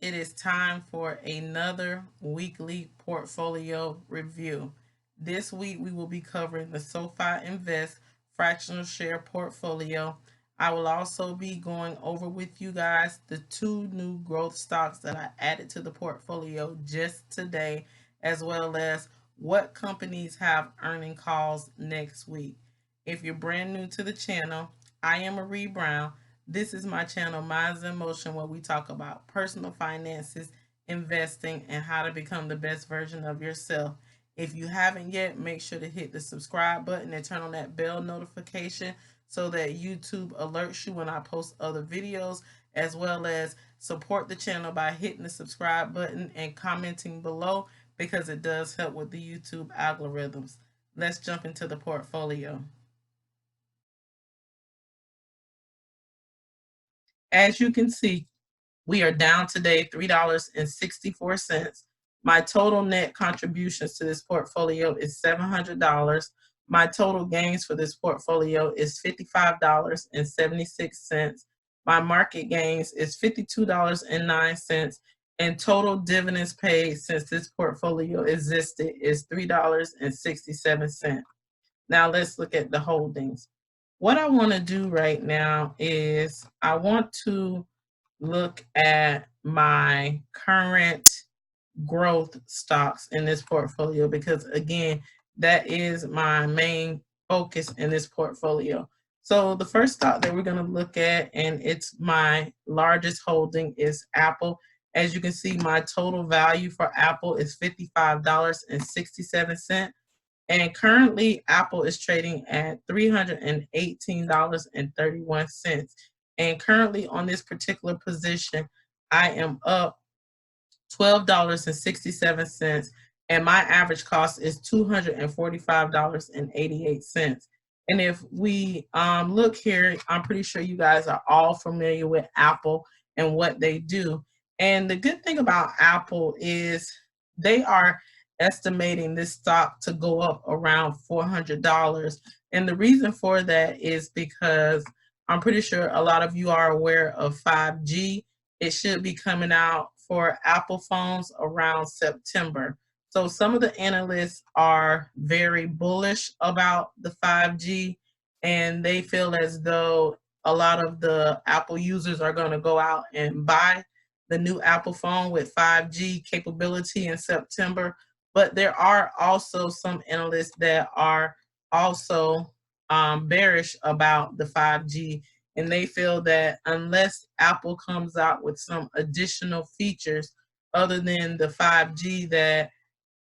It is time for another weekly portfolio review. This week we will be covering the Sofi Invest fractional share portfolio. I will also be going over with you guys the two new growth stocks that I added to the portfolio just today, as well as what companies have earning calls next week. If you're brand new to the channel, I am Marie Brown. This is my channel, Minds in Motion, where we talk about personal finances, investing, and how to become the best version of yourself. If you haven't yet, make sure to hit the subscribe button and turn on that bell notification so that YouTube alerts you when I post other videos, as well as support the channel by hitting the subscribe button and commenting below because it does help with the YouTube algorithms. Let's jump into the portfolio. As you can see, we are down today $3.64. My total net contributions to this portfolio is $700. My total gains for this portfolio is $55.76. My market gains is $52.09. And total dividends paid since this portfolio existed is $3.67. Now let's look at the holdings. What I want to do right now is I want to look at my current growth stocks in this portfolio because, again, that is my main focus in this portfolio. So the first stock that we're going to look at, and it's my largest holding, is Apple. As you can see, my total value for Apple is $55.67. And currently, Apple is trading at $318.31. And currently, on this particular position, I am up $12.67. And my average cost is $245.88. And if we look here, I'm pretty sure you guys are all familiar with Apple and what they do. And the good thing about Apple is they are estimating this stock to go up around $400. And the reason for that is because I'm pretty sure a lot of you are aware of 5G. It should be coming out for Apple phones around September. So some of the analysts are very bullish about the 5G, and they feel as though a lot of the Apple users are going to go out and buy the new Apple phone with 5G capability in September. But there are also some analysts that are also bearish about the 5G, and they feel that unless Apple comes out with some additional features other than the 5G that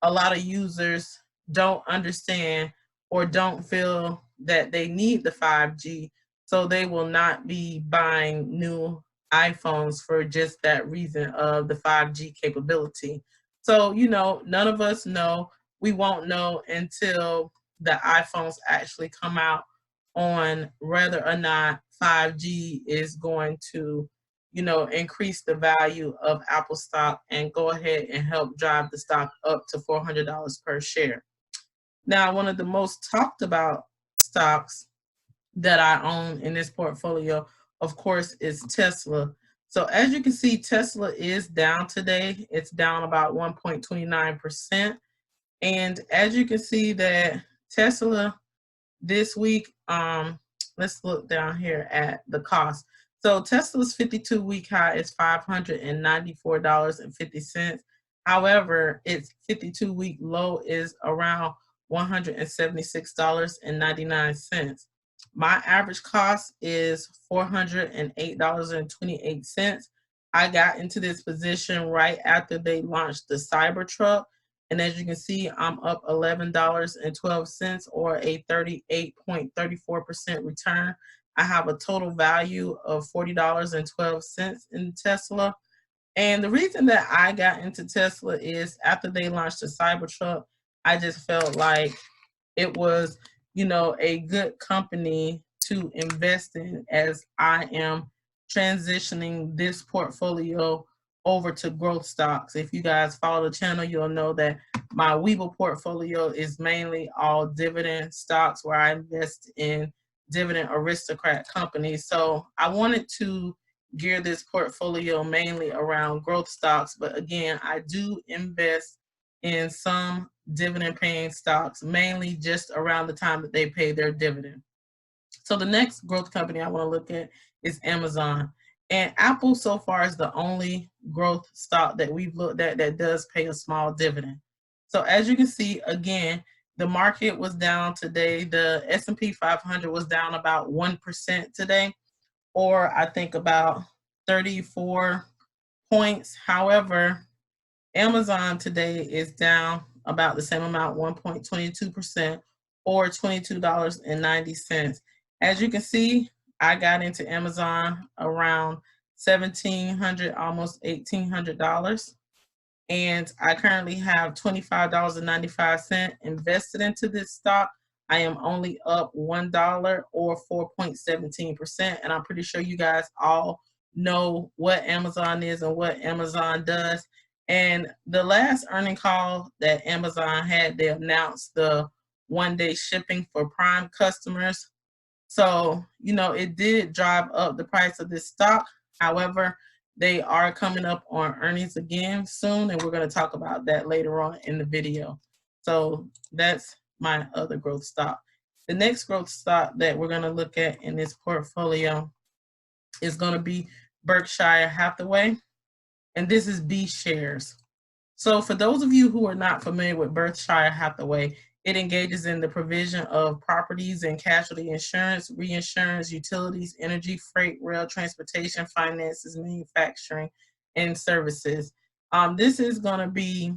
a lot of users don't understand or don't feel that they need the 5G, so they will not be buying new iPhones for just that reason of the 5G capability. So, none of us know. We won't know until the iPhones actually come out on whether or not 5G is going to, increase the value of Apple stock and go ahead and help drive the stock up to $400 per share. Now, one of the most talked about stocks that I own in this portfolio, of course, is Tesla. So as you can see, Tesla is down today. It's down about 1.29%. And as you can see that Tesla this week, let's look down here at the cost. So Tesla's 52-week high is $594.50. However, its 52-week low is around $176.99. My average cost is $408.28. I got into this position right after they launched the Cybertruck. And as you can see, I'm up $11.12 or a 38.34% return. I have a total value of $40.12 in Tesla. And the reason that I got into Tesla is after they launched the Cybertruck, I just felt like it was, a good company to invest in as I am transitioning this portfolio over to growth stocks. If you guys follow the channel, you'll know that my Weeble portfolio is mainly all dividend stocks where I invest in dividend aristocrat companies. So I wanted to gear this portfolio mainly around growth stocks, but again, I do invest in some dividend paying stocks, mainly just around the time that they pay their dividend. So the next growth company I want to look at is Amazon. And Apple so far is the only growth stock that we've looked at that does pay a small dividend. So as you can see, again, the market was down today. The S&P 500 was down about 1% today, or I think about 34 points. However, Amazon today is down about the same amount, 1.22%, or $22.90. As you can see, I got into Amazon around $1,700, almost $1,800. And I currently have $25.95 invested into this stock. I am only up $1 or 4.17%. And I'm pretty sure you guys all know what Amazon is and what Amazon does. And the last earning call that Amazon had, they announced the 1-day shipping for Prime customers. So, it did drive up the price of this stock. However, they are coming up on earnings again soon, and we're going to talk about that later on in the video. So that's my other growth stock. The next growth stock that we're going to look at in this portfolio is going to be Berkshire Hathaway, and this is B shares. So for those of you who are not familiar with Berkshire Hathaway, it engages in the provision of properties and casualty insurance, reinsurance, utilities, energy, freight, rail, transportation, finances, manufacturing, and services. This is going to be,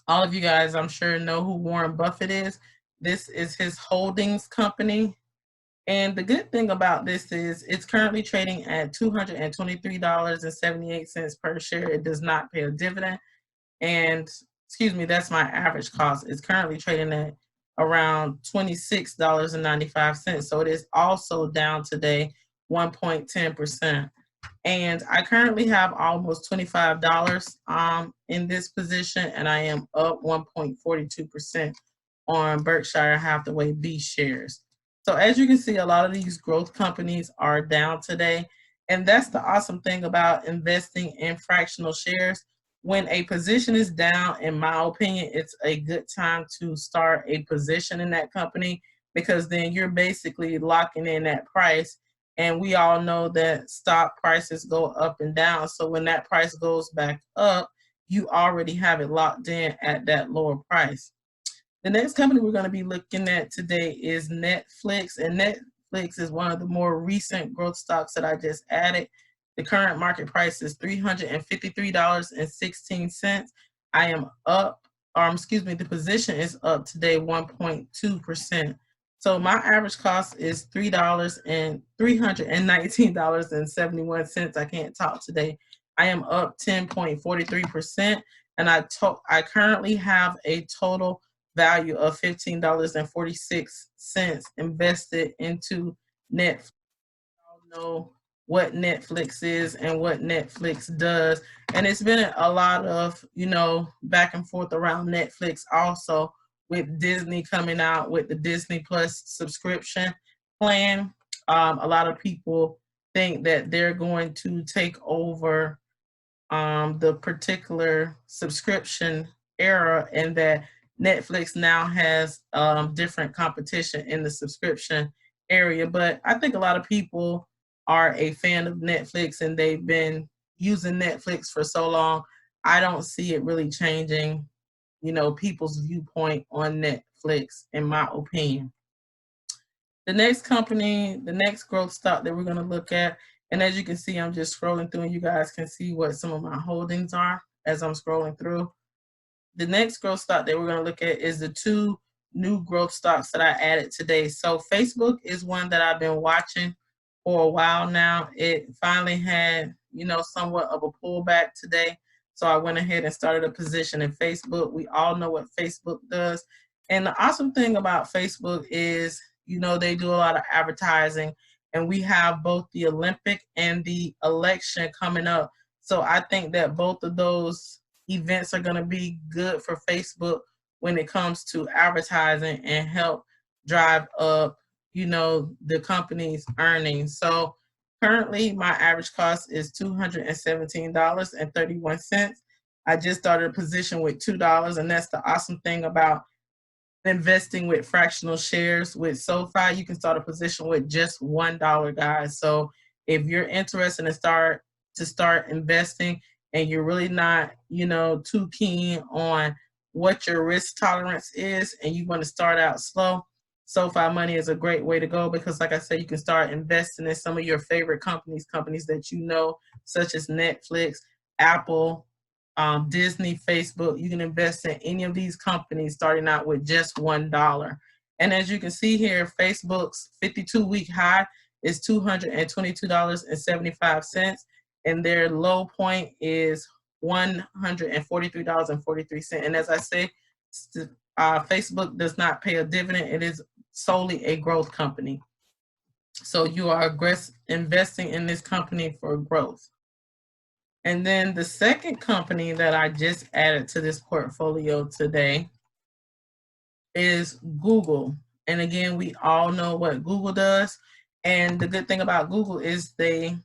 all of you guys, I'm sure, know who Warren Buffett is. This is his holdings company. And the good thing about this is it's currently trading at $223.78 per share. It does not pay a dividend. And that's my average cost. It's currently trading at around $26.95. So it is also down today 1.10%. And I currently have almost $25 in this position, and I am up 1.42% on Berkshire Hathaway B shares. So as you can see, a lot of these growth companies are down today. And that's the awesome thing about investing in fractional shares. When a position is down, in my opinion, it's a good time to start a position in that company, because then you're basically locking in that price. And we all know that stock prices go up and down. So when that price goes back up, you already have it locked in at that lower price. The next company we're going to be looking at today is Netflix. And Netflix is one of the more recent growth stocks that I just added. The current market price is $353.16. I am up, the position is up today 1.2%. So my average cost is $319.71. I can't talk today. I am up 10.43%, and I currently have a total value of $15.46 invested into Netflix. Y'all know what Netflix is and what Netflix does. And it's been a lot of, back and forth around Netflix also, with Disney coming out with the Disney Plus subscription plan. A lot of people think that they're going to take over the particular subscription era, and that Netflix now has different competition in the subscription area. But I think a lot of people are a fan of Netflix, and they've been using Netflix for so long. I don't see it really changing, people's viewpoint on Netflix, in my opinion. The next company, the next growth stock that we're going to look at, and as you can see, I'm just scrolling through, and you guys can see what some of my holdings are as I'm scrolling through. The next growth stock that we're going to look at is the two new growth stocks that I added today. So Facebook is one that I've been watching for a while now. It finally had, somewhat of a pullback today. So I went ahead and started a position in Facebook. We all know what Facebook does. And the awesome thing about Facebook is, they do a lot of advertising, and we have both the Olympic and the election coming up. So I think that both of those events are going to be good for Facebook when it comes to advertising and help drive up, the company's earnings. So Currently, my average cost is $217.31. I just started a position with $2, and that's the awesome thing about investing with fractional shares with Sofi. You can start a position with just $1, guys. So if you're interested in start investing and you're really not, too keen on what your risk tolerance is and you want to start out slow, Sofi Money is a great way to go because, like I said, you can start investing in some of your favorite companies that you know, such as Netflix, Apple, Disney, Facebook. You can invest in any of these companies starting out with just $1. And as you can see here, Facebook's 52-week high is $222.75, and their low point is $143.43. And as I say, Facebook does not pay a dividend. It is solely a growth company. So you are investing in this company for growth. And then the second company that I just added to this portfolio today is Google. And again, we all know what Google does. And the good thing about Google is they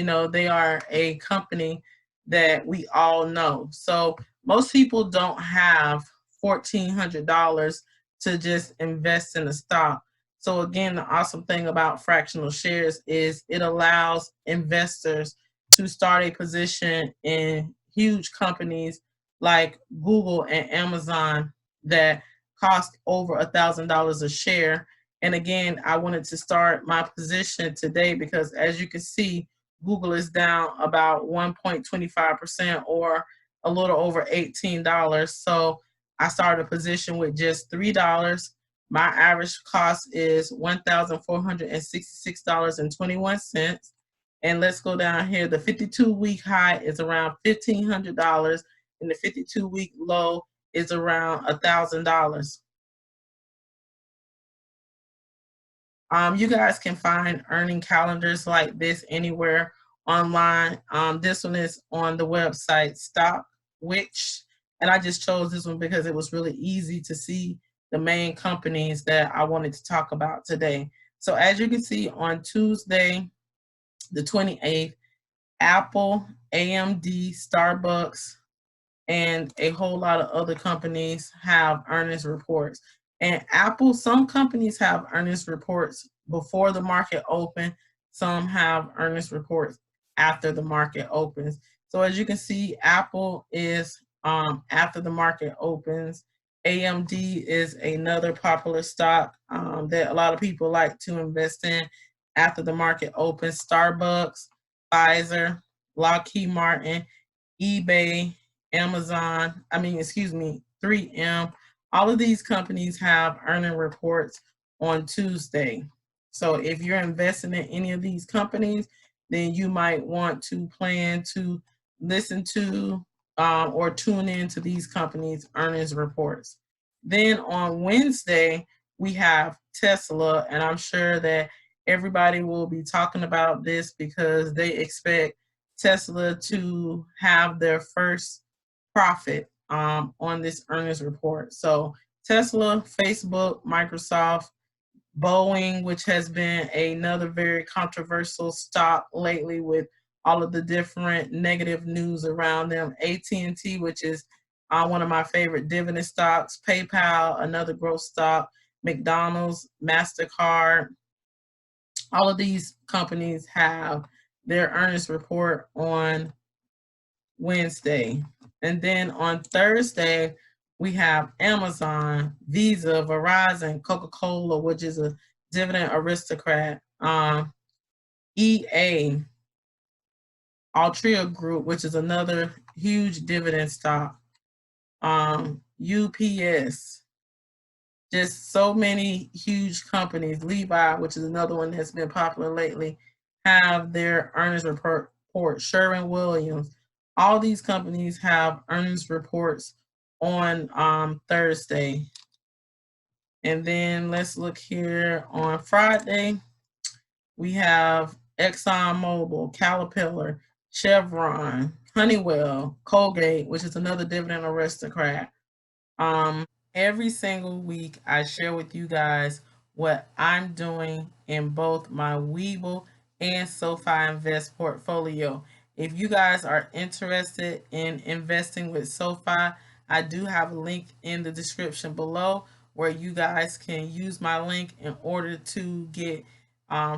are a company that we all know. So most people don't have $1,400 to just invest in a stock. So again, the awesome thing about fractional shares is it allows investors to start a position in huge companies like Google and Amazon that cost over $1,000 a share. And again, I wanted to start my position today because, as you can see, Google is down about 1.25% or a little over $18. So I started a position with just $3. My average cost is $1,466.21. And let's go down here. The 52-week high is around $1,500, and the 52-week low is around $1,000. You guys can find earning calendars like this anywhere online. This one is on the website StockWitch, and I just chose this one because it was really easy to see the main companies that I wanted to talk about today. So as you can see, on Tuesday, the 28th, Apple, AMD, Starbucks, and a whole lot of other companies have earnings reports. And Apple, some companies have earnings reports before the market open. Some have earnings reports after the market opens. So as you can see, Apple is after the market opens. AMD is another popular stock that a lot of people like to invest in after the market opens. Starbucks, Pfizer, Lockheed Martin, eBay, Amazon, 3M. All of these companies have earning reports on Tuesday. So if you're investing in any of these companies, then you might want to plan to listen to or tune in to these companies' earnings reports. Then on Wednesday, we have Tesla, and I'm sure that everybody will be talking about this because they expect Tesla to have their first profit on this earnings report. So Tesla, Facebook, Microsoft, Boeing, which has been another very controversial stock lately with all of the different negative news around them. AT&T, which is one of my favorite dividend stocks. PayPal, another growth stock. McDonald's, MasterCard. All of these companies have their earnings report on Wednesday. And then on Thursday, we have Amazon, Visa, Verizon, Coca-Cola, which is a dividend aristocrat, EA, Altria Group, which is another huge dividend stock, UPS, just so many huge companies. Levi, which is another one that's been popular lately, have their earnings report. Sherwin-Williams, all these companies have earnings reports on Thursday. And then let's look here on Friday. We have ExxonMobil, Caterpillar, Chevron, Honeywell, Colgate, which is another dividend aristocrat. Every single week, I share with you guys what I'm doing in both my Webull and SoFi Invest portfolio. If you guys are interested in investing with SoFi, I do have a link in the description below where you guys can use my link in order to get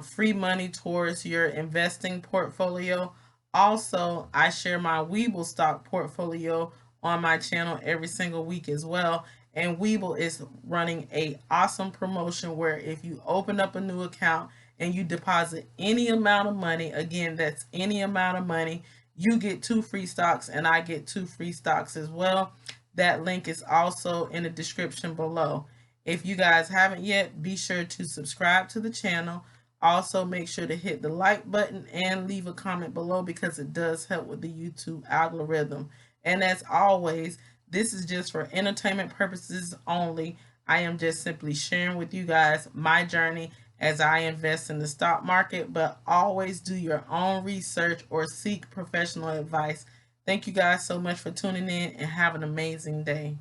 free money towards your investing portfolio. Also, I share my Weeble stock portfolio on my channel every single week as well. And Weeble is running a awesome promotion where if you open up a new account and you deposit any amount of money, again, that's any amount of money, you get 2 free stocks and I get 2 free stocks as well. That link is also in the description below. If you guys haven't yet, be sure to subscribe to the channel. Also, make sure to hit the like button and leave a comment below because it does help with the YouTube algorithm. And as always, this is just for entertainment purposes only. I am just simply sharing with you guys my journey as I invest in the stock market, but always do your own research or seek professional advice. Thank you guys so much for tuning in and have an amazing day.